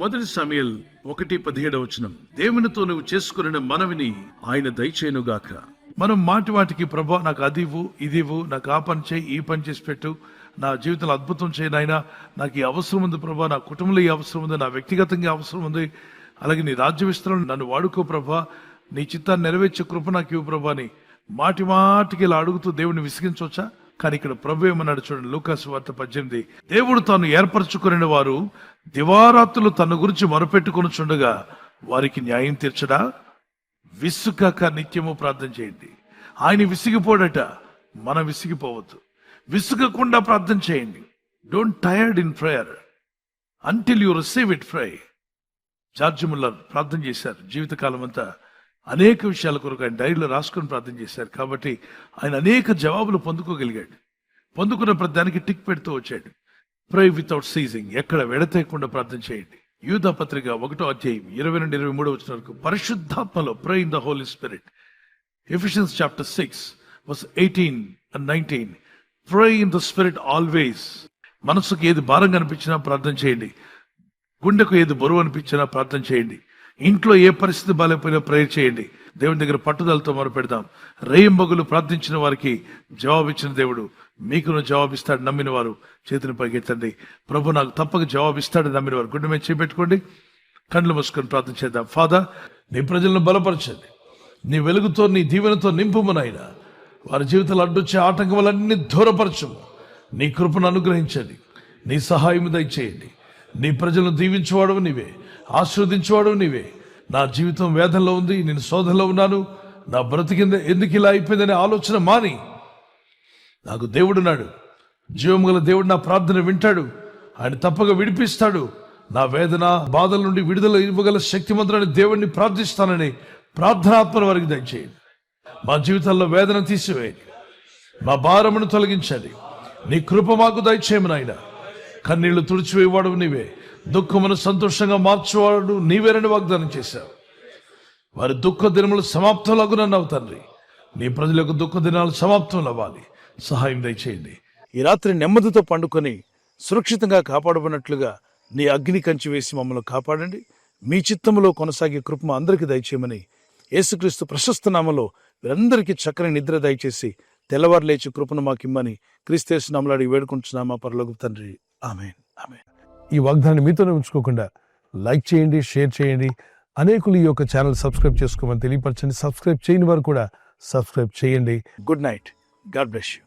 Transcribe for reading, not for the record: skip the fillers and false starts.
మొదటి సమూయేలు 1:17 దేవునితో నువ్వు చేసుకున్న మనవిని ఆయన దయచేయునుగాక. మనం మాటికి ప్రభా నాకు అదివ్వు ఇదివ్వు, నాకు ఆ పని చేయి ఈ పని చేసి పెట్టు, నా జీవితంలో అద్భుతం చేయను ఆయన, నాకు ఈ అవసరం ఉంది ప్రభా, నా కుటుంబంలో ఈ అవసరం ఉంది, నా వ్యక్తిగతంగా అవసరం ఉంది, అలాగే నీ రాజ్య విస్తరణ నన్ను వాడుకో ప్రభా, నీ చిత్తాన్ని నెరవేర్చే కృప నాకు ఇవ్వు ప్రభా అని మాటికి ఇలా అడుగుతూ దేవుని విసిగించవచ్చా? కానీ ఇక్కడ ప్రభు ఏమన్నాడు చూడండి, లూకాసు వార్త 18. దేవుడు తాను ఏర్పరచుకుని వారు దివారాత్రులు తన గురించి మొరపెట్టుకొనుచుండగా వారికి న్యాయం తీర్చడా? విసుగక నిత్యము ప్రార్థన చేయండి. ఆయన విసిగిపోడట, మనం విసిగిపోవద్దు. విసుగకుండా ప్రార్థన చేయండి. Don't tired in prayer until you receive it. Pray. George Muller ప్రార్థన చేశారు జీవితకాలం అంతా. అనేక విషయాల కొరకు ఆయన డైరీలో రాసుకొని ప్రార్థన చేశారు. కాబట్టి ఆయన అనేక జవాబులు పొందుకోగలిగాడు. పొందుకున్న ప్రతి దానికి టిక్ పెడుతూ వచ్చాడు. ప్రే వితౌట్ సీజింగ్, ఎక్కడ వెడతేయకుండా ప్రార్థన చేయండి. యూదా పత్రిక 1:20-23 వరకు పరిశుద్ధాత్మలో pray in the Holy Spirit. Ephesians chapter 6:18-19 pray in the Spirit always. మనసుకు ఏది భారంగా అనిపించినా ప్రార్థన చేయండి. గుండెకు ఏది బరువు అనిపించినా ప్రార్థన చేయండి. ఇంట్లో ఏ పరిస్థితి బాలేకపోయినా ప్రేయర్ చేయండి. దేవుని దగ్గర పట్టుదలతో మొరపెడదాం. రేయింబగులు ప్రార్థించిన వారికి జవాబిచ్చిన దేవుడు మీకును జవాబిస్తాడు. నమ్మిన వారు చేతిని పైకెత్తండి. ప్రభు నాకు తప్పక జవాబిస్తాడు నమ్మిన వారు గుండె మీద చేపెట్టుకోండి. కళ్ళు మూసుకొని ప్రార్థన చేద్దాం. ఫాదర్, నీ ప్రజలను బలపరచండి. నీ వెలుగుతో నీ దీవెనతో నింపుము నాయనా. వారి జీవితాలు అడ్డొచ్చే ఆటంకములన్నీ దూరపరచము. నీ కృపను అనుగ్రహించండి. నీ సహాయం దయచేయండి. నీ ప్రజలను దీవించేవాడు నీవే, ఆశీర్వదించేవాడు నీవే. నా జీవితం వేదనలో ఉంది, నేను శోధనలో ఉన్నాను, నా బ్రతికింద ఎందుకు ఇలా అయిపోయిందనే ఆలోచన మాని, నాకు దేవుడున్నాడు, జీవం గల దేవుడు నా ప్రార్థన వింటాడు, ఆయన తప్పక విడిపిస్తాడు, నా వేదన బాధల నుండి విడుదల ఇవ్వగల శక్తిమంతుడని దేవుడిని ప్రార్థిస్తానని ప్రార్థనాత్మల వారికి దయచేయండి. మా జీవితాల్లో వేదన తీసివేయండి, మా భారమును తొలగించండి. నీ కృప మాకు దయచేయమని ఆయన. కన్నీళ్లు తుడిచివేవాడు నీవే, దుఃఖమును సంతోషంగా మార్చేవాడు నీవేనని వాగ్దానం చేశావు. వారి దుఃఖ దినములు సమాప్తంలాగునన్నావు తండ్రి. నీ ప్రజలకు దుఃఖ దినాలు సమాప్తం అవ్వాలి. సహాయం దయచేయండి. ఈ రాత్రి నెమ్మదితో పండుకొని సురక్షితంగా కాపాడబడినట్లుగా నీ అగ్ని కంచి వేసి మమ్మల్ని కాపాడండి. మీ చిత్తములో కొనసాగే కృప అందరికీ దయచేయమని యేసుక్రీస్తు ప్రశస్త నామములో వీరందరికీ చక్కని నిద్ర దయచేసి తెల్లవారు లేచి కృపను మాకిమ్మని క్రీస్తు నామములో అడిగి వేడుకుంటున్నామా పరలోకపు తండ్రి. ఆమేన్, ఆమేన్. ఈ వాగ్దానాన్ని మీతోనే ఉంచుకోకుండా లైక్ చేయండి, షేర్ చేయండి. అనేకులు ఈ యొక్క ఛానల్ సబ్స్క్రైబ్ చేసుకోమని తెలియపరచండి. సబ్స్క్రైబ్ చేయని వారు కూడా సబ్స్క్రైబ్ చేయండి. Good night. God bless you.